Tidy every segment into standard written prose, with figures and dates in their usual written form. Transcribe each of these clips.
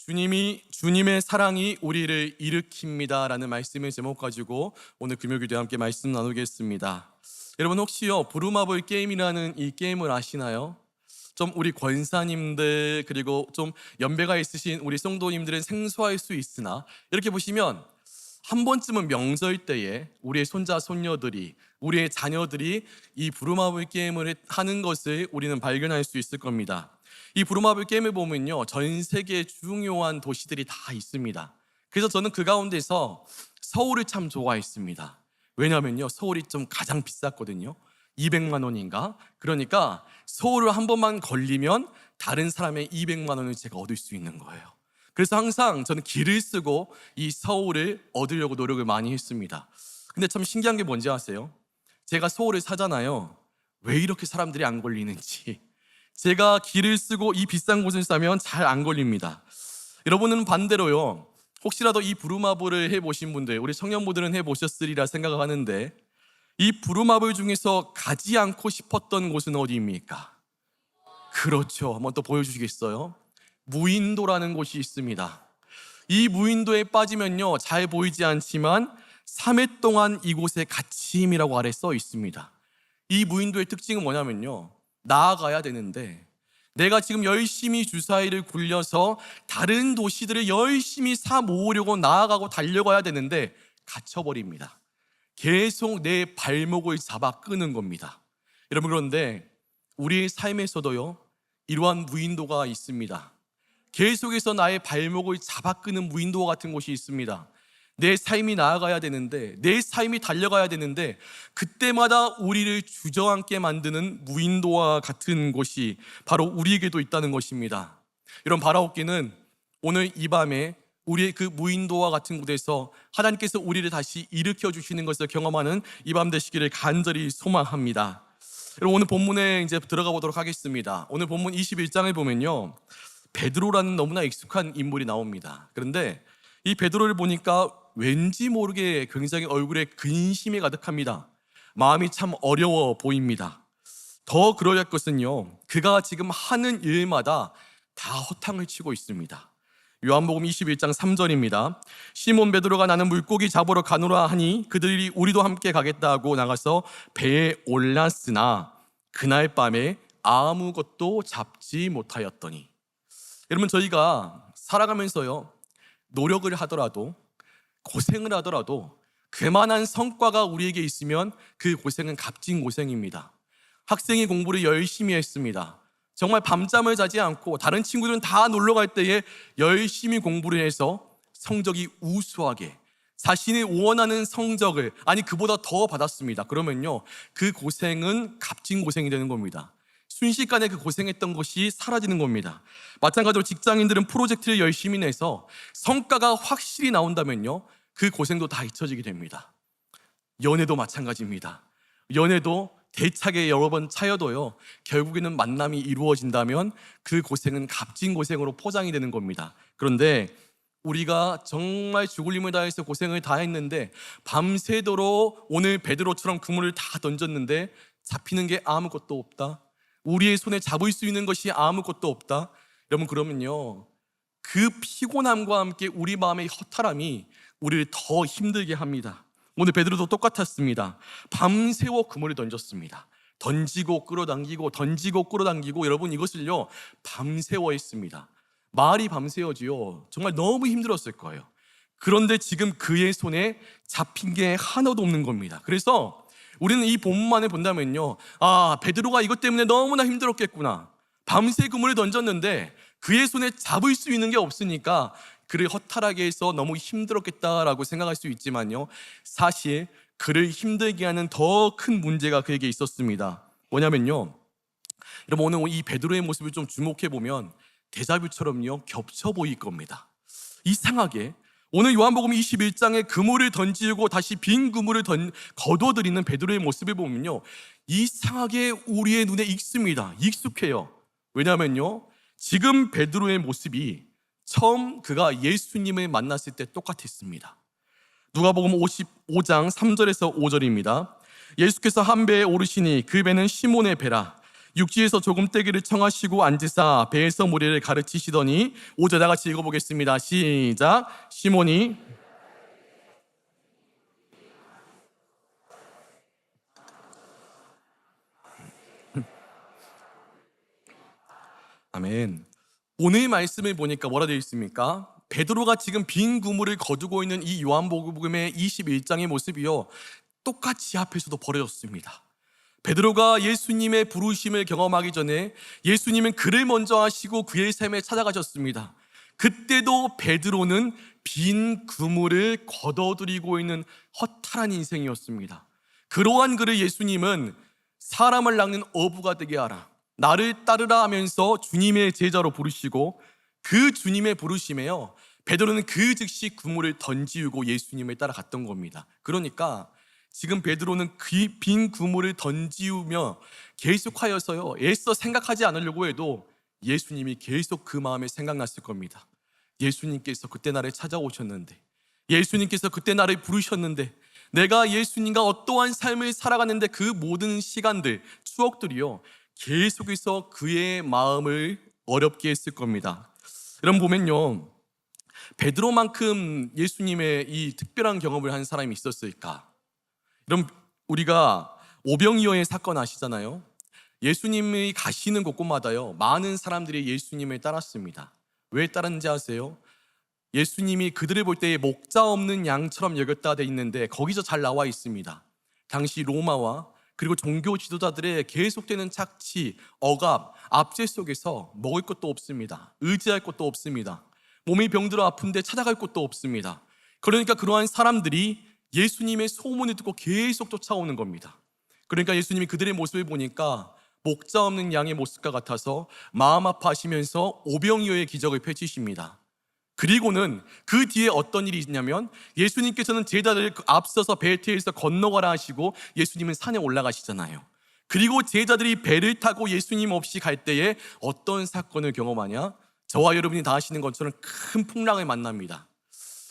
주님의 사랑이 우리를 일으킵니다라는 말씀의 제목 가지고 오늘 금요기도에 함께 말씀 나누겠습니다. 여러분 혹시요 부루마블 게임이라는 이 게임을 아시나요? 좀 우리 권사님들 그리고 좀 연배가 있으신 우리 성도님들은 생소할 수 있으나 이렇게 보시면 한 번쯤은 명절 때에 우리의 손자 손녀들이 우리의 자녀들이 이 부루마블 게임을 하는 것을 우리는 발견할 수 있을 겁니다. 이 부루마블 게임을 보면요 전 세계 중요한 도시들이 다 있습니다. 그래서 저는 그 가운데서 서울을 참 좋아했습니다. 왜냐면요 서울이 좀 가장 비쌌거든요. 200만 원인가? 그러니까 서울을 한 번만 걸리면 다른 사람의 200만 원을 제가 얻을 수 있는 거예요. 그래서 항상 저는 길을 쓰고 이 서울을 얻으려고 노력을 많이 했습니다. 근데 참 신기한 게 뭔지 아세요? 제가 서울을 사잖아요. 왜 이렇게 사람들이 안 걸리는지. 제가 길을 쓰고 이 비싼 곳을 사면 잘 안 걸립니다. 여러분은 반대로요 혹시라도 이 부루마블을 해보신 분들, 우리 청년부들은 해보셨으리라 생각하는데 이 부루마블 중에서 가지 않고 싶었던 곳은 어디입니까? 그렇죠. 한번 또 보여주시겠어요? 무인도라는 곳이 있습니다. 이 무인도에 빠지면요 잘 보이지 않지만 3회 동안 이곳에 갇힘이라고 아래 써 있습니다. 이 무인도의 특징은 뭐냐면요 나아가야 되는데 내가 지금 열심히 주사위를 굴려서 다른 도시들을 열심히 사 모으려고 나아가고 달려가야 되는데 갇혀버립니다. 계속 내 발목을 잡아 끄는 겁니다. 여러분 그런데 우리의 삶에서도요 이러한 무인도가 있습니다. 계속해서 나의 발목을 잡아 끄는 무인도와 같은 곳이 있습니다. 내 삶이 나아가야 되는데 내 삶이 달려가야 되는데 그때마다 우리를 주저앉게 만드는 무인도와 같은 곳이 바로 우리에게도 있다는 것입니다. 여러분 바라옵기는 오늘 이 밤에 우리의 그 무인도와 같은 곳에서 하나님께서 우리를 다시 일으켜 주시는 것을 경험하는 이 밤 되시기를 간절히 소망합니다. 여러분 오늘 본문에 이제 들어가 보도록 하겠습니다. 오늘 본문 21장을 보면요 베드로라는 너무나 익숙한 인물이 나옵니다. 그런데 이 베드로를 보니까 왠지 모르게 굉장히 얼굴에 근심이 가득합니다. 마음이 참 어려워 보입니다. 더 그러할 것은요 그가 지금 하는 일마다 다 허탕을 치고 있습니다. 요한복음 21장 3절입니다. 시몬 베드로가 나는 물고기 잡으러 가노라 하니 그들이 우리도 함께 가겠다 하고 나가서 배에 올랐으나 그날 밤에 아무것도 잡지 못하였더니. 여러분 저희가 살아가면서요 노력을 하더라도 고생을 하더라도 그만한 성과가 우리에게 있으면 그 고생은 값진 고생입니다. 학생이 공부를 열심히 했습니다. 정말 밤잠을 자지 않고 다른 친구들은 다 놀러 갈 때에 열심히 공부를 해서 성적이 우수하게 자신이 원하는 성적을 그보다 더 받았습니다. 그러면요 그 고생은 값진 고생이 되는 겁니다. 순식간에 그 고생했던 것이 사라지는 겁니다. 마찬가지로 직장인들은 프로젝트를 열심히 내서 성과가 확실히 나온다면요 그 고생도 다 잊혀지게 됩니다. 연애도 마찬가지입니다. 연애도 대차게 여러 번 차여도요 결국에는 만남이 이루어진다면 그 고생은 값진 고생으로 포장이 되는 겁니다. 그런데 우리가 정말 죽을 힘을 다해서 고생을 다 했는데 밤새도록 오늘 베드로처럼 그물을 다 던졌는데 잡히는 게 아무것도 없다. 우리의 손에 잡을 수 있는 것이 아무것도 없다. 여러분 그러면요 그 피곤함과 함께 우리 마음의 허탈함이 우리를 더 힘들게 합니다. 오늘 베드로도 똑같았습니다. 밤새워 그물을 던졌습니다. 던지고 끌어당기고 던지고 끌어당기고 여러분 이것을요 밤새워 했습니다. 말이 밤새워지요 정말 너무 힘들었을 거예요. 그런데 지금 그의 손에 잡힌 게 하나도 없는 겁니다. 그래서 우리는 이 본문만을 본다면요 베드로가 이것 때문에 너무나 힘들었겠구나. 밤새 그물을 던졌는데 그의 손에 잡을 수 있는 게 없으니까 그를 허탈하게 해서 너무 힘들었겠다라고 생각할 수 있지만요 사실 그를 힘들게 하는 더 큰 문제가 그에게 있었습니다. 뭐냐면요 여러분 오늘 이 베드로의 모습을 좀 주목해 보면 데자뷰처럼요 겹쳐 보일 겁니다. 이상하게 오늘 요한복음 21장에 그물을 던지고 다시 빈 그물을 거둬들이는 베드로의 모습을 보면요 이상하게 우리의 눈에 익숙해요. 왜냐하면요 지금 베드로의 모습이 처음 그가 예수님을 만났을 때 똑같았습니다. 누가복음 55장 3절에서 5절입니다. 예수께서 한 배에 오르시니 그 배는 시몬의 배라. 육지에서 조금 떼기를 청하시고 앉으사 배에서 무리를 가르치시더니 5절 다 같이 읽어보겠습니다. 시작. 시몬이 아멘. 오늘 말씀을 보니까 뭐라 되어 있습니까? 베드로가 지금 빈 그물을 거두고 있는 이 요한복음의 21장의 모습이요, 똑같이 앞에서도 벌어졌습니다. 베드로가 예수님의 부르심을 경험하기 전에 예수님은 그를 먼저 하시고 그의 삶에 찾아가셨습니다. 그때도 베드로는 빈 그물을 걷어들이고 있는 허탈한 인생이었습니다. 그러한 그를 예수님은 사람을 낚는 어부가 되게 하라, 나를 따르라 하면서 주님의 제자로 부르시고, 그 주님의 부르심에요, 베드로는 그 즉시 그물을 던지우고 예수님을 따라갔던 겁니다. 그러니까 지금 베드로는 그 빈 그물을 던지우며 계속하여서요, 애써 생각하지 않으려고 해도 예수님이 계속 그 마음에 생각났을 겁니다. 예수님께서 그때 나를 찾아오셨는데, 예수님께서 그때 나를 부르셨는데, 내가 예수님과 어떠한 삶을 살아갔는데 그 모든 시간들, 추억들이요, 계속해서 그의 마음을 어렵게 했을 겁니다. 여러분 보면요, 베드로만큼 예수님의 이 특별한 경험을 한 사람이 있었을까? 여러분, 우리가 오병이어의 사건 아시잖아요. 예수님이 가시는 곳곳마다요, 많은 사람들이 예수님을 따랐습니다. 왜 따랐는지 아세요? 예수님이 그들을 볼 때에 목자 없는 양처럼 여겼다 돼 있는데 거기서 잘 나와 있습니다. 당시 로마와 그리고 종교 지도자들의 계속되는 착취, 억압, 압제 속에서 먹을 것도 없습니다. 의지할 것도 없습니다. 몸이 병들어 아픈데 찾아갈 곳도 없습니다. 그러니까 그러한 사람들이 예수님의 소문을 듣고 계속 쫓아오는 겁니다. 그러니까 예수님이 그들의 모습을 보니까 목자 없는 양의 모습과 같아서 마음 아파하시면서 오병이어의 기적을 펼치십니다. 그리고는 그 뒤에 어떤 일이 있냐면, 예수님께서는 제자들을 앞서서 배에서 건너가라 하시고 예수님은 산에 올라가시잖아요. 그리고 제자들이 배를 타고 예수님 없이 갈 때에 어떤 사건을 경험하냐? 저와 여러분이 다 아시는 것처럼 큰 풍랑을 만납니다.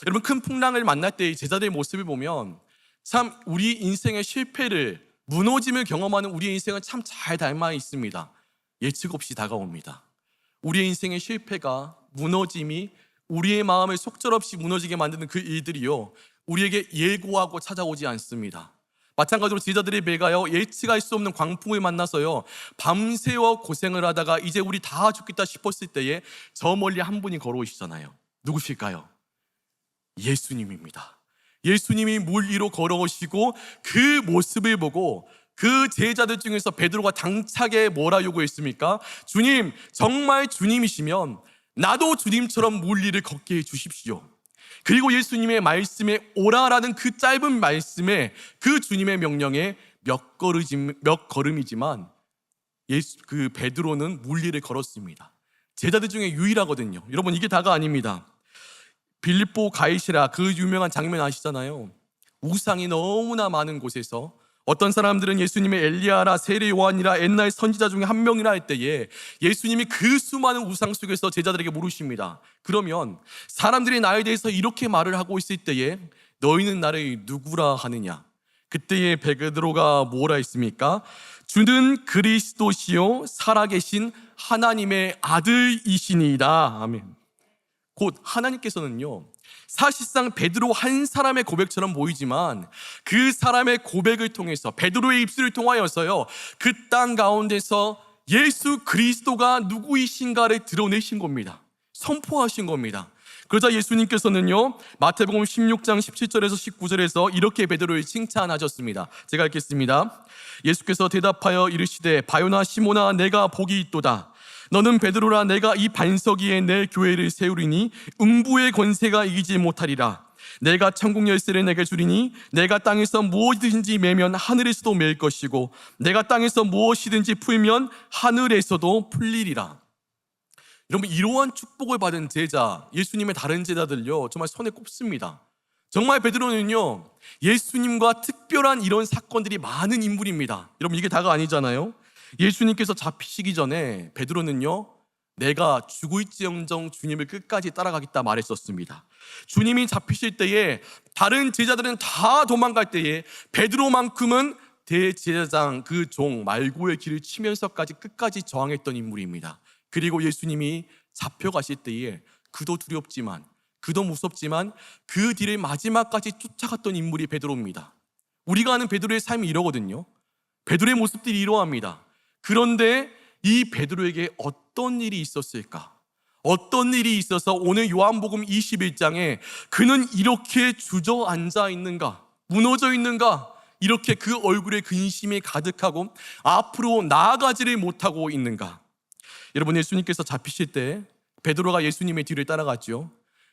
여러분, 큰 풍랑을 만날 때 제자들의 모습을 보면 참 우리 인생의 실패를, 무너짐을 경험하는 우리의 인생은 참 잘 닮아 있습니다. 예측 없이 다가옵니다. 우리의 인생의 실패가, 무너짐이 우리의 마음을 속절없이 무너지게 만드는 그 일들이요, 우리에게 예고하고 찾아오지 않습니다. 마찬가지로 제자들의 배가요, 예측할 수 없는 광풍을 만나서요, 밤새워 고생을 하다가 이제 우리 다 죽겠다 싶었을 때에 저 멀리 한 분이 걸어오시잖아요. 누구실까요? 예수님입니다. 예수님이 물 위로 걸어오시고 그 모습을 보고 그 제자들 중에서 베드로가 당차게 뭐라 요구했습니까? 주님, 정말 주님이시면 나도 주님처럼 물 위를 걷게 해주십시오. 그리고 예수님의 말씀에 오라라는 그 짧은 말씀에, 그 주님의 명령에 몇 걸음이지만 그 베드로는 물 위를 걸었습니다. 제자들 중에 유일하거든요. 여러분, 이게 다가 아닙니다. 빌립보 가이시라, 그 유명한 장면 아시잖아요. 우상이 너무나 많은 곳에서 어떤 사람들은 예수님의 엘리야라, 세례 요한이라, 옛날 선지자 중에 한 명이라 할 때에 예수님이 그 수많은 우상 속에서 제자들에게 물으십니다. 그러면 사람들이 나에 대해서 이렇게 말을 하고 있을 때에 너희는 나를 누구라 하느냐? 그때에 베드로가 뭐라 했습니까? 주는 그리스도시요 살아계신 하나님의 아들이시니이다. 아멘. 곧 하나님께서는요, 사실상 베드로 한 사람의 고백처럼 보이지만 그 사람의 고백을 통해서, 베드로의 입술을 통하여서요, 그 땅 가운데서 예수 그리스도가 누구이신가를 드러내신 겁니다. 선포하신 겁니다. 그러자 예수님께서는요, 마태복음 16장 17절에서 19절에서 이렇게 베드로를 칭찬하셨습니다. 제가 읽겠습니다. 예수께서 대답하여 이르시되 바요나 시모나, 내가 복이 있도다. 너는 베드로라, 내가 이 반석 위에 내 교회를 세우리니 음부의 권세가 이기지 못하리라. 내가 천국 열쇠를 내게 주리니 내가 땅에서 무엇이든지 매면 하늘에서도 매일 것이고 내가 땅에서 무엇이든지 풀면 하늘에서도 풀리리라. 여러분, 이러한 축복을 받은 제자, 예수님의 다른 제자들요, 정말 손에 꼽습니다. 정말 베드로는요, 예수님과 특별한 이런 사건들이 많은 인물입니다. 여러분, 이게 다가 아니잖아요. 예수님께서 잡히시기 전에 베드로는요, 내가 죽을지언정 주님을 끝까지 따라가겠다 말했었습니다. 주님이 잡히실 때에 다른 제자들은 다 도망갈 때에 베드로만큼은 대제사장 그 종 말고의 길을 치면서까지 끝까지 저항했던 인물입니다. 그리고 예수님이 잡혀가실 때에 그도 두렵지만, 그도 무섭지만 그 뒤를 마지막까지 쫓아갔던 인물이 베드로입니다. 우리가 아는 베드로의 삶이 이러거든요. 베드로의 모습들이 이러합니다. 그런데 이 베드로에게 어떤 일이 있었을까? 어떤 일이 있어서 오늘 요한복음 21장에 그는 이렇게 주저앉아 있는가? 무너져 있는가? 이렇게 그 얼굴에 근심이 가득하고 앞으로 나아가지를 못하고 있는가? 여러분, 예수님께서 잡히실 때 베드로가 예수님의 뒤를 따라갔죠.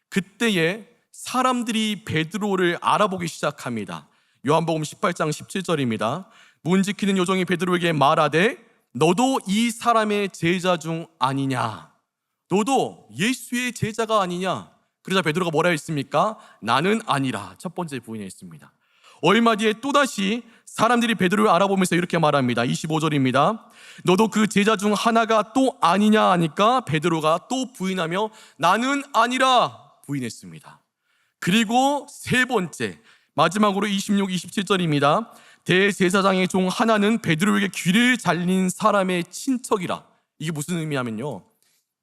그때에 사람들이 베드로를 알아보기 시작합니다. 요한복음 18장 17절입니다. 문 지키는 요종이 베드로에게 말하되 너도 이 사람의 제자 중 아니냐? 너도 예수의 제자가 아니냐? 그러자 베드로가 뭐라 했습니까? 나는 아니라. 첫 번째 부인했습니다. 얼마 뒤에 또다시 사람들이 베드로를 알아보면서 이렇게 말합니다. 25절입니다. 너도 그 제자 중 하나가 또 아니냐 하니까 베드로가 또 부인하며 나는 아니라 부인했습니다. 그리고 세 번째, 마지막으로 26, 27절입니다. 대제사장의 종 하나는 베드로에게 귀를 잘린 사람의 친척이라. 이게 무슨 의미냐면요,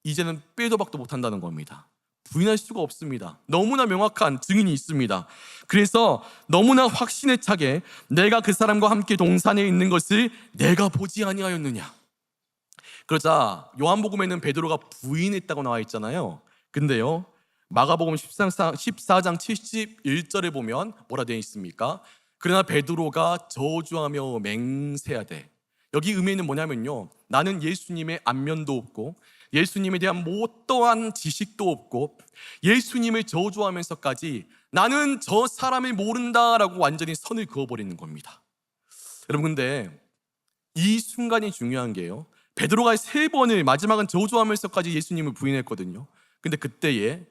이제는 빼도 박도 못한다는 겁니다. 부인할 수가 없습니다. 너무나 명확한 증인이 있습니다. 그래서 너무나 확신에 차게 내가 그 사람과 함께 동산에 있는 것을 내가 보지 아니하였느냐. 그러자 요한복음에는 베드로가 부인했다고 나와 있잖아요. 근데요, 마가복음 14장 71절에 보면 뭐라 되어 있습니까? 그러나 베드로가 저주하며 맹세하되. 여기 의미는 뭐냐면요, 나는 예수님의 안면도 없고 예수님에 대한 어떠한 지식도 없고 예수님을 저주하면서까지 나는 저 사람을 모른다라고 완전히 선을 그어버리는 겁니다. 여러분, 근데 이 순간이 중요한 게요, 베드로가 세 번을 마지막은 저주하면서까지 예수님을 부인했거든요. 근데 그때에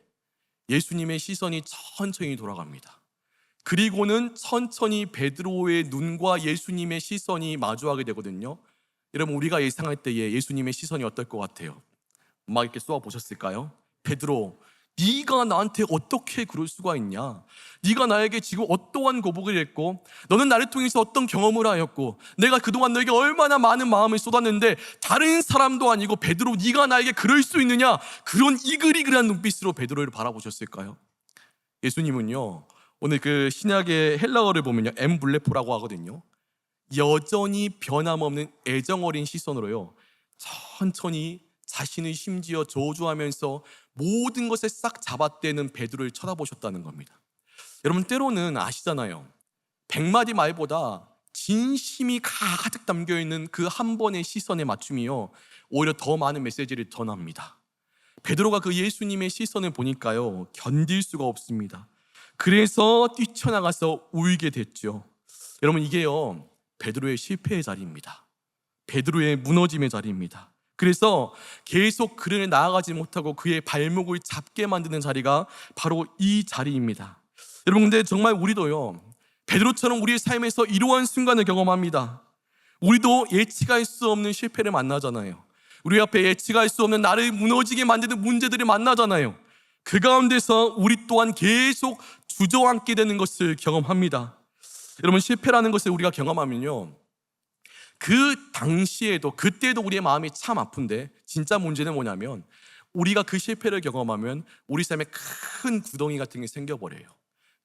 예수님의 시선이 천천히 돌아갑니다. 그리고는 천천히 베드로의 눈과 예수님의 시선이 마주하게 되거든요. 여러분, 우리가 예상할 때에 예수님의 시선이 어떨 것 같아요? 막 이렇게 쏘아 보셨을까요? 베드로, 네가 나한테 어떻게 그럴 수가 있냐? 네가 나에게 지금 어떠한 고백을 했고 너는 나를 통해서 어떤 경험을 하였고 내가 그동안 너에게 얼마나 많은 마음을 쏟았는데 다른 사람도 아니고 베드로, 네가 나에게 그럴 수 있느냐? 그런 이글이글한 눈빛으로 베드로를 바라보셨을까요? 예수님은요, 오늘 그 신약의 헬라어를 보면요, 엠블레포라고 하거든요. 여전히 변함없는 애정어린 시선으로요, 천천히 자신을 심지어 저주하면서 모든 것을 싹 잡아떼는 베드로를 쳐다보셨다는 겁니다. 여러분, 때로는 아시잖아요, 100마디 말보다 진심이 가득 담겨있는 그 한 번의 시선의 맞춤이요, 오히려 더 많은 메시지를 전합니다. 베드로가 그 예수님의 시선을 보니까요, 견딜 수가 없습니다. 그래서 뛰쳐나가서 울게 됐죠. 여러분, 이게요, 베드로의 실패의 자리입니다. 베드로의 무너짐의 자리입니다. 그래서 계속 그를 나아가지 못하고 그의 발목을 잡게 만드는 자리가 바로 이 자리입니다. 여러분, 근데 정말 우리도요, 베드로처럼 우리의 삶에서 이러한 순간을 경험합니다. 우리도 예측할 수 없는 실패를 만나잖아요. 우리 앞에 예측할 수 없는 나를 무너지게 만드는 문제들을 만나잖아요. 그 가운데서 우리 또한 계속 주저앉게 되는 것을 경험합니다. 여러분, 실패라는 것을 우리가 경험하면요, 그 당시에도 그때도 우리의 마음이 참 아픈데 진짜 문제는 뭐냐면 우리가 그 실패를 경험하면 우리 삶에 큰 구덩이 같은 게 생겨버려요.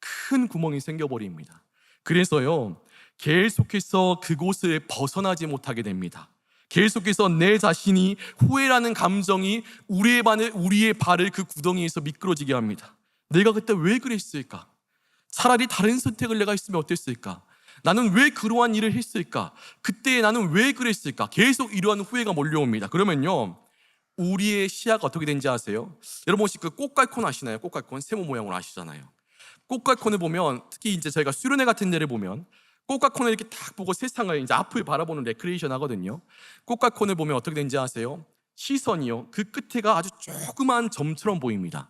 큰 구멍이 생겨버립니다. 그래서요, 계속해서 그곳을 벗어나지 못하게 됩니다. 계속해서 내 자신이 후회라는 감정이 우리의 발을 그 구덩이에서 미끄러지게 합니다. 내가 그때 왜 그랬을까? 차라리 다른 선택을 내가 했으면 어땠을까? 나는 왜 그러한 일을 했을까? 그때 나는 왜 그랬을까? 계속 이러한 후회가 몰려옵니다. 그러면요, 우리의 시야가 어떻게 되는지 아세요? 여러분, 혹시 그 꽃갈콘 아시나요? 꽃갈콘, 세모 모양으로 아시잖아요. 꽃갈콘을 보면, 특히 이제 저희가 수련회 같은 데를 보면 꽃갈콘을 이렇게 딱 보고 세상을 이제 앞을 바라보는 레크레이션 하거든요. 꽃갈콘을 보면 어떻게 되는지 아세요? 시선이요, 그 끝에가 아주 조그만 점처럼 보입니다.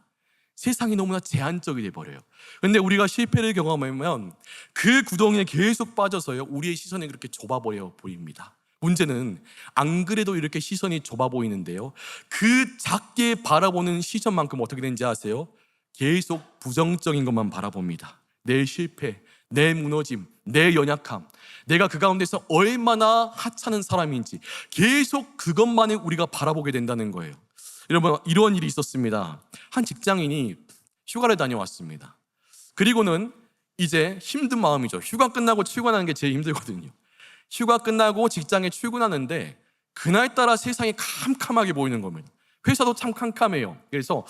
세상이 너무나 제한적이 돼버려요. 근데 우리가 실패를 경험하면 그 구덩이에 계속 빠져서요, 우리의 시선이 그렇게 좁아버려 보입니다. 문제는 안 그래도 이렇게 시선이 좁아 보이는데요, 그 작게 바라보는 시선만큼 어떻게 되는지 아세요? 계속 부정적인 것만 바라봅니다. 내 실패, 내 무너짐, 내 연약함, 내가 그 가운데서 얼마나 하찮은 사람인지 계속 그것만을 우리가 바라보게 된다는 거예요. 여러분, 이런 일이 있었습니다. 한 직장인이 휴가를 다녀왔습니다. 그리고는 이제 힘든 마음이죠. 휴가 끝나고 출근하는 게 제일 힘들거든요. 휴가 끝나고 직장에 출근하는데 그날따라 세상이 캄캄하게 보이는 겁니다. 회사도 참 캄캄해요. 그래서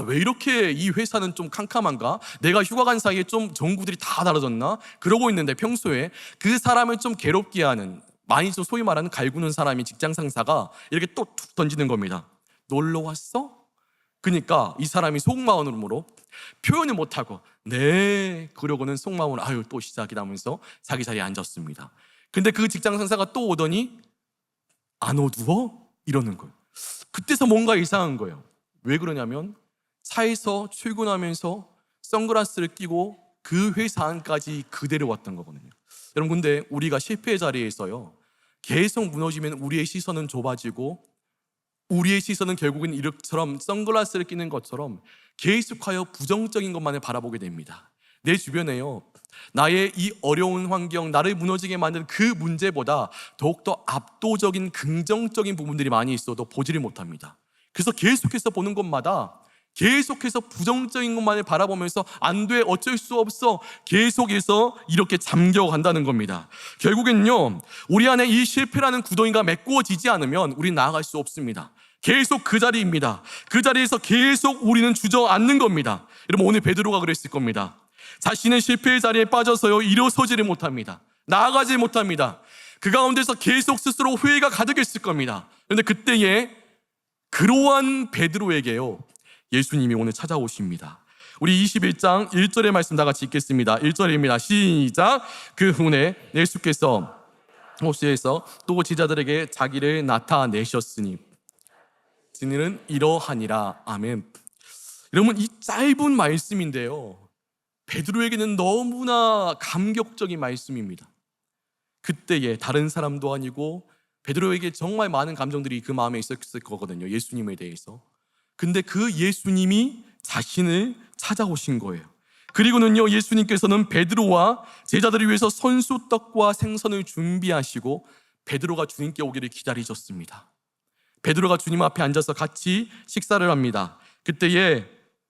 왜 이렇게 이 회사는 좀 캄캄한가? 내가 휴가 간 사이에 좀 전구들이 다 달아졌나? 그러고 있는데 평소에 그 사람을 좀 괴롭게 하는, 많이 좀 소위 말하는 갈구는 사람이 직장 상사가 이렇게 또 툭 던지는 겁니다. 놀러 왔어? 그러니까 이 사람이 속마음으로 표현을 못하고 네 그러고는 속마음으로 또 시작이다 하면서 자기 자리에 앉았습니다. 근데 그 직장 상사가 또 오더니 안 어두워? 이러는 거예요. 그때서 뭔가 이상한 거예요. 왜 그러냐면 차에서 출근하면서 선글라스를 끼고 그 회사 안까지 그대로 왔던 거거든요. 여러분, 근데 우리가 실패의 자리에서요 계속 무너지면 우리의 시선은 좁아지고 우리의 시선은 결국은 이렇게처럼 선글라스를 끼는 것처럼 계속하여 부정적인 것만을 바라보게 됩니다. 내 주변에요 나의 이 어려운 환경, 나를 무너지게 만든 그 문제보다 더욱더 압도적인 긍정적인 부분들이 많이 있어도 보지를 못합니다. 그래서 계속해서 보는 것마다 계속해서 부정적인 것만을 바라보면서 안 돼, 어쩔 수 없어, 계속해서 이렇게 잠겨간다는 겁니다. 결국엔요 우리 안에 이 실패라는 구덩이가 메꾸어지지 않으면 우리는 나아갈 수 없습니다. 계속 그 자리입니다. 그 자리에서 계속 우리는 주저앉는 겁니다. 여러분, 오늘 베드로가 그랬을 겁니다. 자신의 실패의 자리에 빠져서요 일어서지를 못합니다. 나아가지 못합니다. 그 가운데서 계속 스스로 후회가 가득했을 겁니다. 그런데 그때에 그러한 베드로에게요 예수님이 오늘 찾아오십니다. 우리 21장 1절의 말씀 다 같이 읽겠습니다. 1절입니다. 시작. 그 후에 예수께서 호수에서 또 제자들에게 자기를 나타내셨으니 진리는 이러하니라. 아멘. 여러분, 이 짧은 말씀인데요 베드로에게는 너무나 감격적인 말씀입니다. 그때에 다른 사람도 아니고 베드로에게 정말 많은 감정들이 그 마음에 있었을 거거든요. 예수님에 대해서. 근데 그 예수님이 자신을 찾아오신 거예요. 그리고는요 예수님께서는 베드로와 제자들을 위해서 선수떡과 생선을 준비하시고 베드로가 주님께 오기를 기다리셨습니다. 베드로가 주님 앞에 앉아서 같이 식사를 합니다. 그때에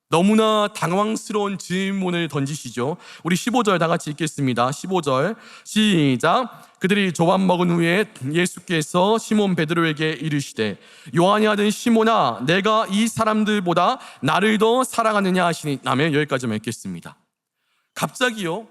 너무나 당황스러운 질문을 던지시죠. 우리 15절 다 같이 읽겠습니다. 15절 시작. 그들이 조밥 먹은 후에 예수께서 시몬 베드로에게 이르시되 요한의 아들 시몬아 내가 이 사람들보다 나를 더 사랑하느냐 하시니. 아멘. 여기까지만 읽겠습니다. 갑자기요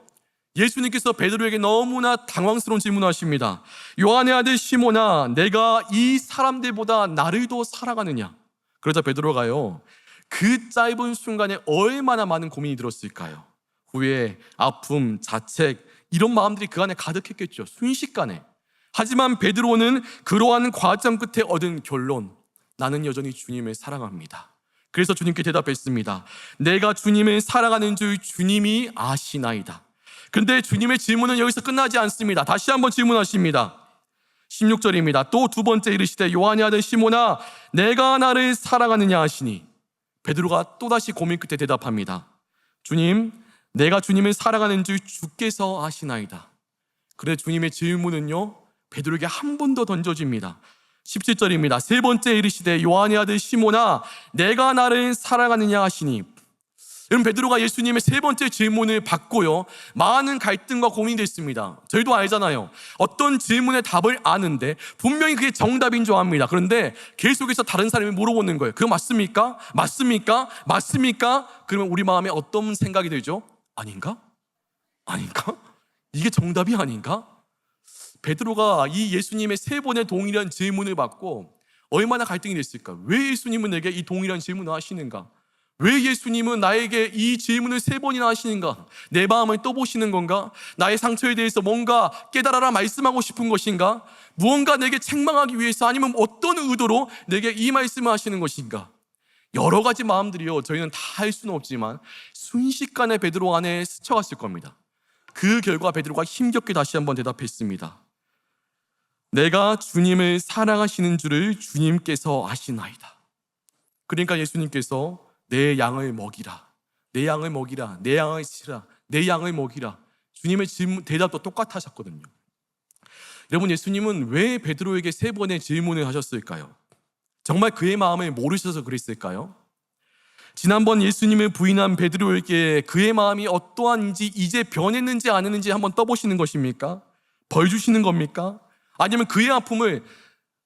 예수님께서 베드로에게 너무나 당황스러운 질문을 하십니다. 요한의 아들 시몬아 내가 이 사람들보다 나를 더 사랑하느냐. 그러자 베드로가요 그 짧은 순간에 얼마나 많은 고민이 들었을까요? 후회, 아픔, 자책 이런 마음들이 그 안에 가득했겠죠. 순식간에. 하지만 베드로는 그러한 과정 끝에 얻은 결론, 나는 여전히 주님을 사랑합니다. 그래서 주님께 대답했습니다. 내가 주님을 사랑하는 줄 주님이 아시나이다. 그런데 주님의 질문은 여기서 끝나지 않습니다. 다시 한번 질문하십니다. 16절입니다. 또 두 번째 이르시되 요한의 아들 시몬아 내가 나를 사랑하느냐 하시니. 베드로가 또다시 고민 끝에 대답합니다. 주님, 내가 주님을 사랑하는 줄 주께서 아시나이다. 그래 주님의 질문은요 베드로에게 한 번 더 던져집니다. 17절입니다. 세 번째 이르시되 요한의 아들 시몬아 내가 나를 사랑하느냐 하시니. 여러분, 베드로가 예수님의 세 번째 질문을 받고요 많은 갈등과 고민이 됐습니다. 저희도 알잖아요. 어떤 질문의 답을 아는데 분명히 그게 정답인 줄 압니다. 그런데 계속해서 다른 사람이 물어보는 거예요. 그거 맞습니까? 맞습니까? 맞습니까? 그러면 우리 마음에 어떤 생각이 들죠? 아닌가? 아닌가? 이게 정답이 아닌가? 베드로가 이 예수님의 세 번의 동일한 질문을 받고 얼마나 갈등이 됐을까? 왜 예수님은 내게 이 동일한 질문을 하시는가? 왜 예수님은 나에게 이 질문을 세 번이나 하시는가? 내 마음을 떠보시는 건가? 나의 상처에 대해서 뭔가 깨달아라 말씀하고 싶은 것인가? 무언가 내게 책망하기 위해서 아니면 어떤 의도로 내게 이 말씀을 하시는 것인가? 여러 가지 마음들이요 저희는 다 할 수는 없지만 순식간에 베드로 안에 스쳐갔을 겁니다. 그 결과 베드로가 힘겹게 다시 한번 대답했습니다. 내가 주님을 사랑하시는 줄을 주님께서 아시나이다. 그러니까 예수님께서 내 양을 먹이라, 내 양을 먹이라, 내 양을 치라, 내 양을 먹이라. 주님의 대답도 똑같으셨거든요. 여러분, 예수님은 왜 베드로에게 3번의 질문을 하셨을까요? 정말 그의 마음을 모르셔서 그랬을까요? 지난번 예수님을 부인한 베드로에게 그의 마음이 어떠한지 이제 변했는지 안 했는지 한번 떠보시는 것입니까? 벌 주시는 겁니까? 아니면 그의 아픔을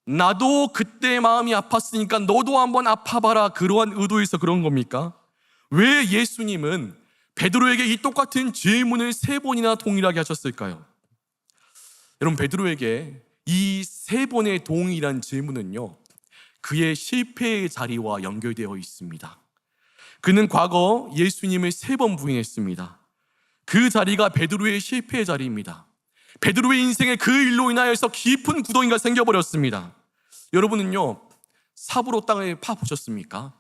나도 그때 마음이 아팠으니까 너도 한번 아파봐라, 그러한 의도에서 그런 겁니까? 왜 예수님은 베드로에게 이 똑같은 질문을 3번이나 동일하게 하셨을까요? 여러분, 베드로에게 이 3번의 동일한 질문은요, 그의 실패의 자리와 연결되어 있습니다. 그는 과거 예수님을 3번 부인했습니다. 그 자리가 베드로의 실패의 자리입니다. 베드로의 인생에 그 일로 인하여서 깊은 구덩이가 생겨버렸습니다. 여러분은요, 삽으로 땅을 파보셨습니까?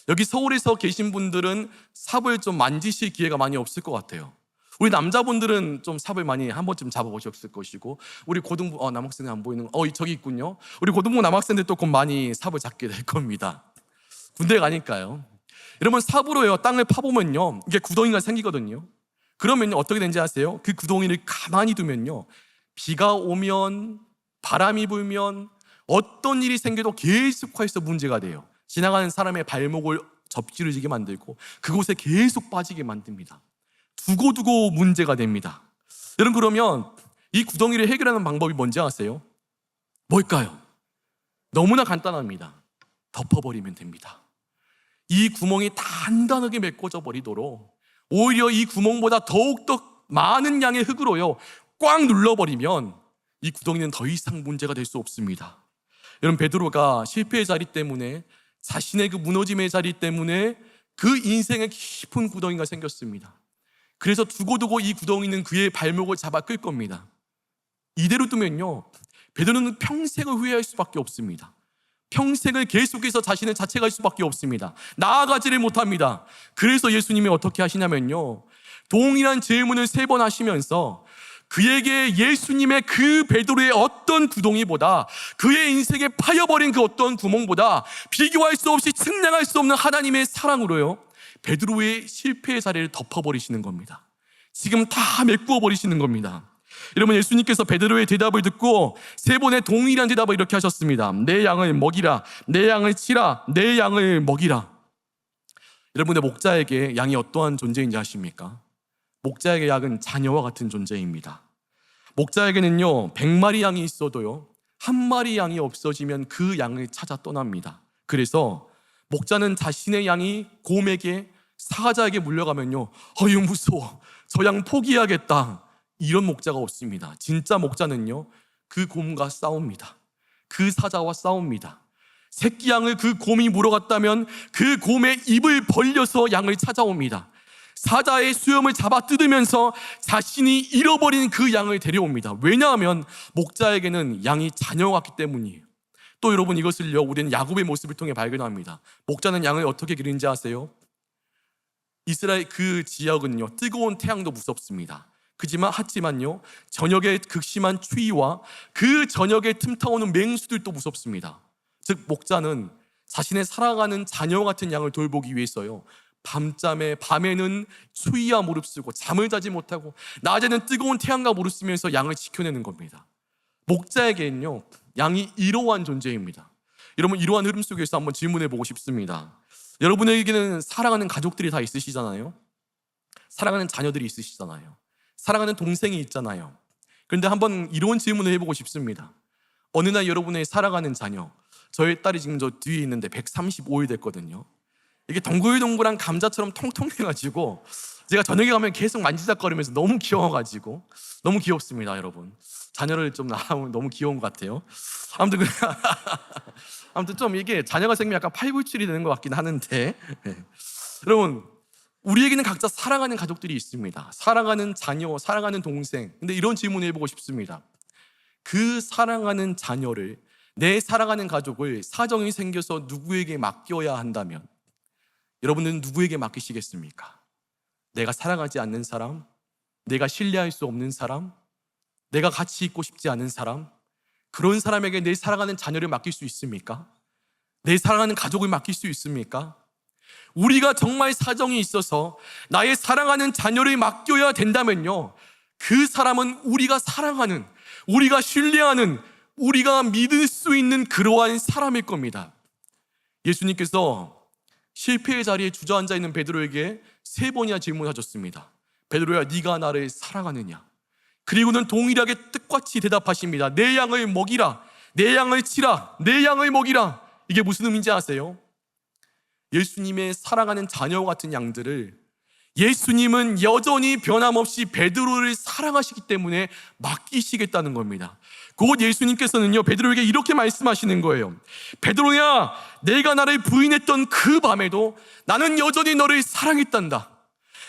여기 서울에서 계신 분들은 삽을 좀 만지실 기회가 많이 없을 것 같아요. 우리 남자분들은 좀 삽을 많이 한 번쯤 잡아보셨을 것이고, 우리 고등부 남학생들 안 보이는 저기 있군요. 우리 고등부 남학생들도 곧 많이 삽을 잡게 될 겁니다. 군대 가니까요. 여러분, 삽으로요 땅을 파보면요, 이게 구덩이가 생기거든요. 그러면 어떻게 되는지 아세요? 그 구덩이를 가만히 두면요, 비가 오면, 바람이 불면, 어떤 일이 생겨도 계속해서 문제가 돼요. 지나가는 사람의 발목을 접지르지게 만들고 그곳에 계속 빠지게 만듭니다. 두고두고 문제가 됩니다. 여러분, 그러면 이 구덩이를 해결하는 방법이 뭔지 아세요? 뭘까요? 너무나 간단합니다. 덮어버리면 됩니다. 이 구멍이 단단하게 메꿔져 버리도록 오히려 이 구멍보다 더욱더 많은 양의 흙으로요 꽉 눌러버리면 이 구덩이는 더 이상 문제가 될 수 없습니다. 여러분, 베드로가 실패의 자리 때문에, 자신의 그 무너짐의 자리 때문에 그 인생에 깊은 구덩이가 생겼습니다. 그래서 두고두고 이 구덩이는 그의 발목을 잡아 끌 겁니다. 이대로 두면요, 베드로는 평생을 후회할 수밖에 없습니다. 평생을 계속해서 자신을 자책할 수밖에 없습니다. 나아가지를 못합니다. 그래서 예수님이 어떻게 하시냐면요, 동일한 질문을 3번 하시면서 그에게 예수님의 그 베드로의 어떤 구덩이보다, 그의 인생에 파여버린 그 어떤 구멍보다 비교할 수 없이 측량할 수 없는 하나님의 사랑으로요 베드로의 실패의 자리를 덮어버리시는 겁니다. 지금 다 메꾸어 버리시는 겁니다. 여러분, 예수님께서 베드로의 대답을 듣고 3번의 동일한 대답을 이렇게 하셨습니다. 내 양을 먹이라, 내 양을 치라, 내 양을 먹이라. 여러분의 목자에게 양이 어떠한 존재인지 아십니까? 목자에게 양은 자녀와 같은 존재입니다. 목자에게는요 100마리 양이 있어도요 1마리 양이 없어지면 그 양을 찾아 떠납니다. 그래서 목자는 자신의 양이 곰에게, 사자에게 물려가면요 어휴 무서워, 저 양 포기해야겠다, 이런 목자가 없습니다. 진짜 목자는요 그 곰과 싸웁니다. 그 사자와 싸웁니다. 새끼 양을 그 곰이 물어갔다면 그 곰의 입을 벌려서 양을 찾아옵니다. 사자의 수염을 잡아 뜯으면서 자신이 잃어버린 그 양을 데려옵니다. 왜냐하면 목자에게는 양이 자녀 같기 때문이에요. 또 여러분, 이것을요 우리는 야곱의 모습을 통해 발견합니다. 목자는 양을 어떻게 기르는지 아세요? 이스라엘 그 지역은요 뜨거운 태양도 무섭습니다. 하지만요 저녁의 극심한 추위와 그 저녁에 틈타오는 맹수들도 무섭습니다. 즉 목자는 자신의 살아가는 자녀 같은 양을 돌보기 위해서요 밤에는 추위와 무릅쓰고 잠을 자지 못하고 낮에는 뜨거운 태양과 무릅쓰면서 양을 지켜내는 겁니다. 목자에게는요 양이 이러한 존재입니다. 여러분, 이러한 흐름 속에서 한번 질문해 보고 싶습니다. 여러분에게는 사랑하는 가족들이 다 있으시잖아요. 사랑하는 자녀들이 있으시잖아요. 사랑하는 동생이 있잖아요. 그런데 한번 이런 질문을 해보고 싶습니다. 어느 날 여러분의 사랑하는 자녀, 저희 딸이 지금 저 뒤에 있는데 135일 됐거든요. 이게 동글동글한 감자처럼 통통해가지고 제가 저녁에 가면 계속 만지작거리면서 너무 귀여워가지고 너무 귀엽습니다. 여러분, 자녀를 좀 낳으면 너무 귀여운 것 같아요. 아무튼 좀 이게 자녀가 생기면 약간 팔불출이 되는 것 같긴 하는데 여러분, 우리에게는 각자 사랑하는 가족들이 있습니다. 사랑하는 자녀, 사랑하는 동생. 근데 이런 질문을 해보고 싶습니다. 그 사랑하는 자녀를, 내 사랑하는 가족을 사정이 생겨서 누구에게 맡겨야 한다면 여러분은 누구에게 맡기시겠습니까? 내가 사랑하지 않는 사람, 내가 신뢰할 수 없는 사람, 내가 같이 있고 싶지 않은 사람, 그런 사람에게 내 사랑하는 자녀를 맡길 수 있습니까? 내 사랑하는 가족을 맡길 수 있습니까? 우리가 정말 사정이 있어서 나의 사랑하는 자녀를 맡겨야 된다면요, 그 사람은 우리가 사랑하는, 우리가 신뢰하는, 우리가 믿을 수 있는 그러한 사람일 겁니다. 예수님께서 실패의 자리에 주저앉아 있는 베드로에게 3번이나 질문하셨습니다. 베드로야, 네가 나를 사랑하느냐? 그리고는 동일하게 뜻같이 대답하십니다. 내 양을 먹이라, 내 양을 치라, 내 양을 먹이라. 이게 무슨 의미인지 아세요? 예수님의 사랑하는 자녀와 같은 양들을 예수님은 여전히 변함없이 베드로를 사랑하시기 때문에 맡기시겠다는 겁니다. 곧 예수님께서는요, 베드로에게 이렇게 말씀하시는 거예요. 베드로야, 내가 나를 부인했던 그 밤에도 나는 여전히 너를 사랑했단다.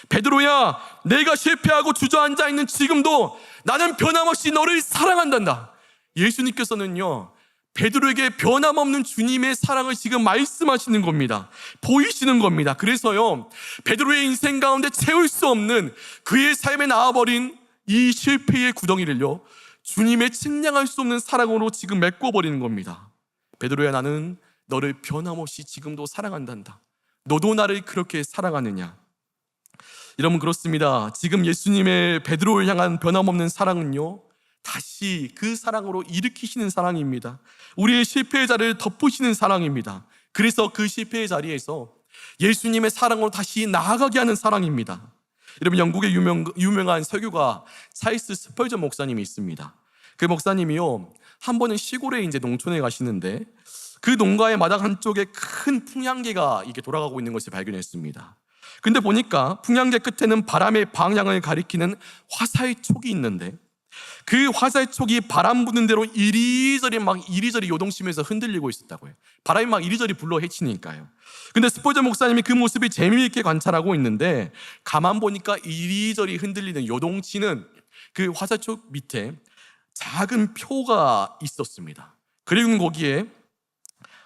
베드로야, 내가 실패하고 주저앉아 있는 지금도 나는 변함없이 너를 사랑한단다. 예수님께서는요, 베드로에게 변함없는 주님의 사랑을 지금 말씀하시는 겁니다. 보이시는 겁니다. 그래서요, 베드로의 인생 가운데 채울 수 없는 그의 삶에 나와버린 이 실패의 구덩이를요, 주님의 측량할 수 없는 사랑으로 지금 메꿔버리는 겁니다. 베드로야, 나는 너를 변함없이 지금도 사랑한단다. 너도 나를 그렇게 사랑하느냐? 여러분, 그렇습니다. 지금 예수님의 베드로를 향한 변함없는 사랑은요, 다시 그 사랑으로 일으키시는 사랑입니다. 우리의 실패의 자리를 덮으시는 사랑입니다. 그래서 그 실패의 자리에서 예수님의 사랑으로 다시 나아가게 하는 사랑입니다. 여러분, 영국의 유명한 설교가 찰스 스펄전 목사님이 있습니다. 그 목사님이요, 한 번은 시골에 이제 농촌에 가시는데 그 농가의 마당 한쪽에 큰 풍향계가 이렇게 돌아가고 있는 것을 발견했습니다. 근데 보니까 풍향계 끝에는 바람의 방향을 가리키는 화살촉이 있는데 그 화살촉이 바람 부는 대로 이리저리 요동치면서 흔들리고 있었다고요. 바람이 막 이리저리 불러 헤치니까요. 근데 스펄전 목사님이 그 모습이 재미있게 관찰하고 있는데 가만 보니까 이리저리 흔들리는 요동치는 그 화살촉 밑에 작은 표가 있었습니다. 그리고 거기에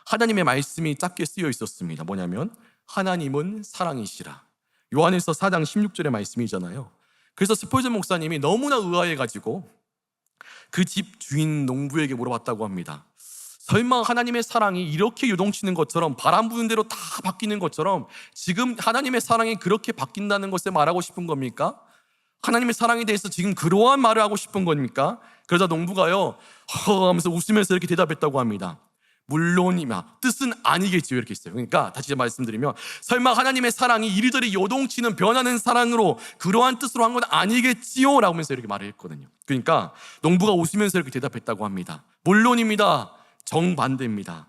하나님의 말씀이 작게 쓰여 있었습니다. 뭐냐면 하나님은 사랑이시라. 요한일서 4장 16절의 말씀이잖아요. 그래서 스펄전 목사님이 너무나 의아해가지고 그 집 주인 농부에게 물어봤다고 합니다. 설마 하나님의 사랑이 이렇게 요동치는 것처럼 바람 부는 대로 다 바뀌는 것처럼 지금 하나님의 사랑이 그렇게 바뀐다는 것을 말하고 싶은 겁니까? 하나님의 사랑에 대해서 지금 그러한 말을 하고 싶은 겁니까? 그러자 농부가요, 하면서 웃으면서 이렇게 대답했다고 합니다. 물론이며 뜻은 아니겠지요, 이렇게 있어요. 그러니까 다시 말씀드리면 설마 하나님의 사랑이 이리저리 요동치는 변하는 사랑으로 그러한 뜻으로 한 건 아니겠지요? 라고 하면서 이렇게 말을 했거든요. 그러니까 농부가 웃으면서 이렇게 대답했다고 합니다. 물론입니다. 정반대입니다.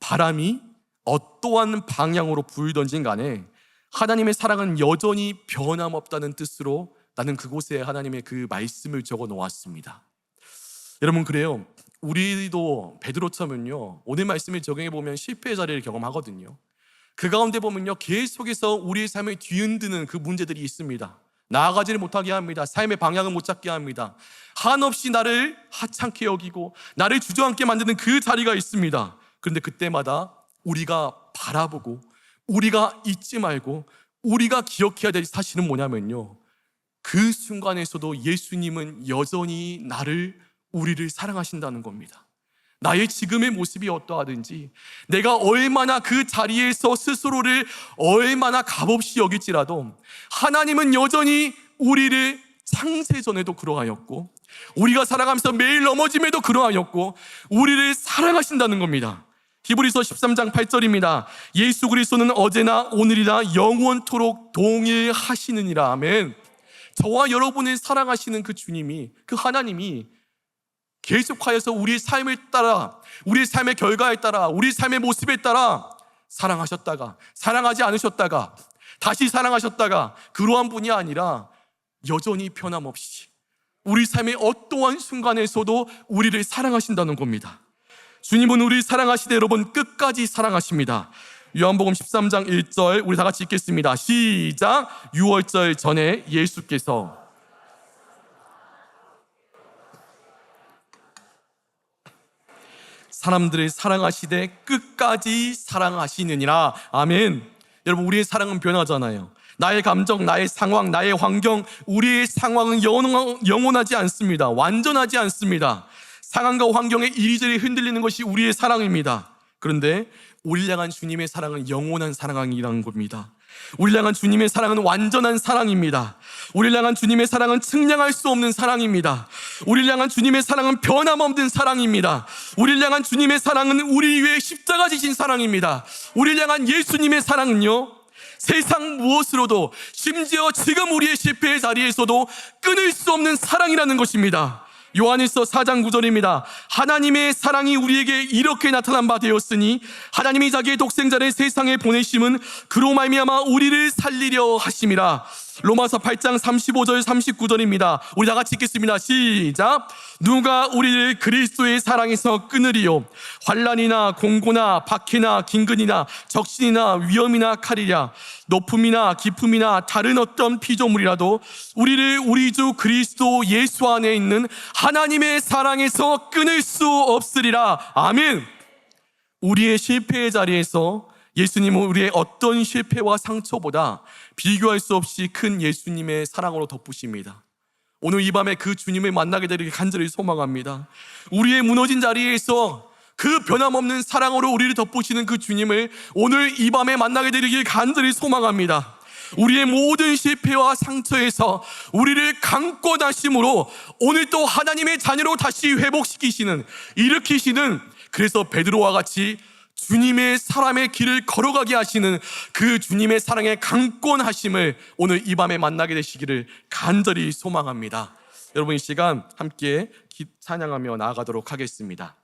바람이 어떠한 방향으로 불던진 간에 하나님의 사랑은 여전히 변함없다는 뜻으로 나는 그곳에 하나님의 그 말씀을 적어 놓았습니다. 여러분, 그래요, 우리도 베드로처럼요, 오늘 말씀을 적용해 보면 실패의 자리를 경험하거든요. 그 가운데 보면요, 계속해서 우리의 삶을 뒤흔드는 그 문제들이 있습니다. 나아가지를 못하게 합니다. 삶의 방향을 못 잡게 합니다. 한없이 나를 하찮게 여기고 나를 주저앉게 만드는 그 자리가 있습니다. 그런데 그때마다 우리가 바라보고 우리가 잊지 말고 우리가 기억해야 될 사실은 뭐냐면요, 그 순간에서도 예수님은 여전히 우리를 사랑하신다는 겁니다. 나의 지금의 모습이 어떠하든지, 내가 얼마나 그 자리에서 스스로를 얼마나 값없이 여길지라도 하나님은 여전히 우리를 창세전에도 그러하였고 우리가 살아가면서 매일 넘어짐에도 그러하였고 우리를 사랑하신다는 겁니다. 히브리서 13장 8절입니다. 예수 그리스도는 어제나 오늘이나 영원토록 동일하시느니라. 아멘. 저와 여러분을 사랑하시는 그 주님이, 그 하나님이 계속하여서 우리의 삶을 따라, 우리의 삶의 결과에 따라, 우리의 삶의 모습에 따라 사랑하셨다가 사랑하지 않으셨다가 다시 사랑하셨다가 그러한 분이 아니라 여전히 변함없이 우리 삶의 어떠한 순간에서도 우리를 사랑하신다는 겁니다. 주님은 우리를 사랑하시되 여러분 끝까지 사랑하십니다. 요한복음 13장 1절 우리 다 같이 읽겠습니다. 시작. 6월절 전에 예수께서 사람들을 사랑하시되 끝까지 사랑하시느니라. 아멘. 여러분, 우리의 사랑은 변하잖아요. 나의 감정, 나의 상황, 나의 환경, 우리의 상황은 영원하지 않습니다. 완전하지 않습니다. 상황과 환경에 이리저리 흔들리는 것이 우리의 사랑입니다. 그런데 우리를 향한 주님의 사랑은 영원한 사랑이라는 겁니다. 우리를 향한 주님의 사랑은 완전한 사랑입니다. 우리를 향한 주님의 사랑은 측량할 수 없는 사랑입니다. 우리를 향한 주님의 사랑은 변함없는 사랑입니다. 우리를 향한 주님의 사랑은 우리 위해 십자가 지신 사랑입니다. 우리를 향한 예수님의 사랑은요, 세상 무엇으로도, 심지어 지금 우리의 실패의 자리에서도 끊을 수 없는 사랑이라는 것입니다. 요한일서 4장 9절입니다. 하나님의 사랑이 우리에게 이렇게 나타난 바 되었으니 하나님이 자기의 독생자를 세상에 보내심은 그로 말미암아 우리를 살리려 하심이라. 로마서 8장 35절 39절입니다. 우리 다 같이 읽겠습니다. 시작. 누가 우리를 그리스도의 사랑에서 끊으리요? 환난이나 공고나 박해나 긴근이나 적신이나 위험이나 칼이랴. 높음이나 깊음이나 다른 어떤 피조물이라도 우리를 우리 주 그리스도 예수 안에 있는 하나님의 사랑에서 끊을 수 없으리라. 아멘. 우리의 실패의 자리에서 예수님은 우리의 어떤 실패와 상처보다 비교할 수 없이 큰 예수님의 사랑으로 덮으십니다. 오늘 이 밤에 그 주님을 만나게 되기를 간절히 소망합니다. 우리의 무너진 자리에서 그 변함없는 사랑으로 우리를 덮으시는 그 주님을 오늘 이 밤에 만나게 되기를 간절히 소망합니다. 우리의 모든 실패와 상처에서 우리를 강권하심으로 오늘 또 하나님의 자녀로 다시 회복시키시는, 일으키시는, 그래서 베드로와 같이 주님의 사람의 길을 걸어가게 하시는 그 주님의 사랑의 강권하심을 오늘 이 밤에 만나게 되시기를 간절히 소망합니다. 여러분, 이 시간 함께 찬양하며 나아가도록 하겠습니다.